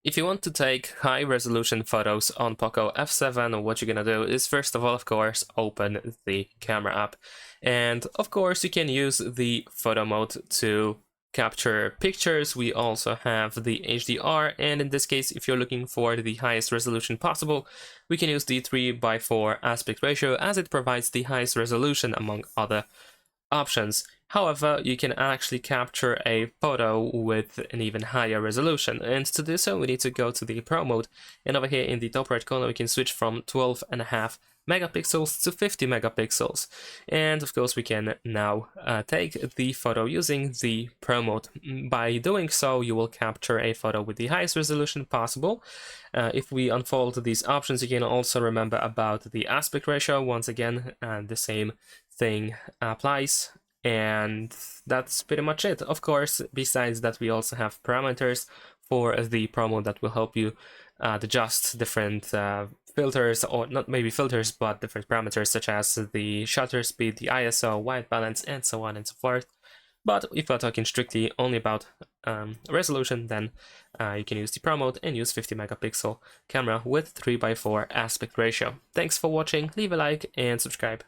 If you want to take high resolution photos on POCO F7, what you're gonna do is first of all, of course, open the camera app. And of course, you can use the photo mode to capture pictures. We also have the HDR, and in this case, if you're looking for the highest resolution possible, we can use the 3:4 aspect ratio as it provides the highest resolution among other options. However, you can actually capture a photo with an even higher resolution, and to do so we need to go to the Pro mode, and over here in the top right corner we can switch from 12.5 megapixels to 50 megapixels, and of course we can now take the photo using the Pro mode. By doing so, you will capture a photo with the highest resolution possible. If we unfold these options, you can also remember about the aspect ratio. Once again, the same thing applies, and that's pretty much it. Of course, besides that, we also have parameters for the Pro mode that will help you adjust different filters, or not maybe filters, but different parameters such as the shutter speed, the ISO, white balance, and so on and so forth. But if we're talking strictly only about resolution, then you can use the Pro mode and use 50 megapixel camera with 3:4 aspect ratio. Thanks for watching, leave a like and subscribe.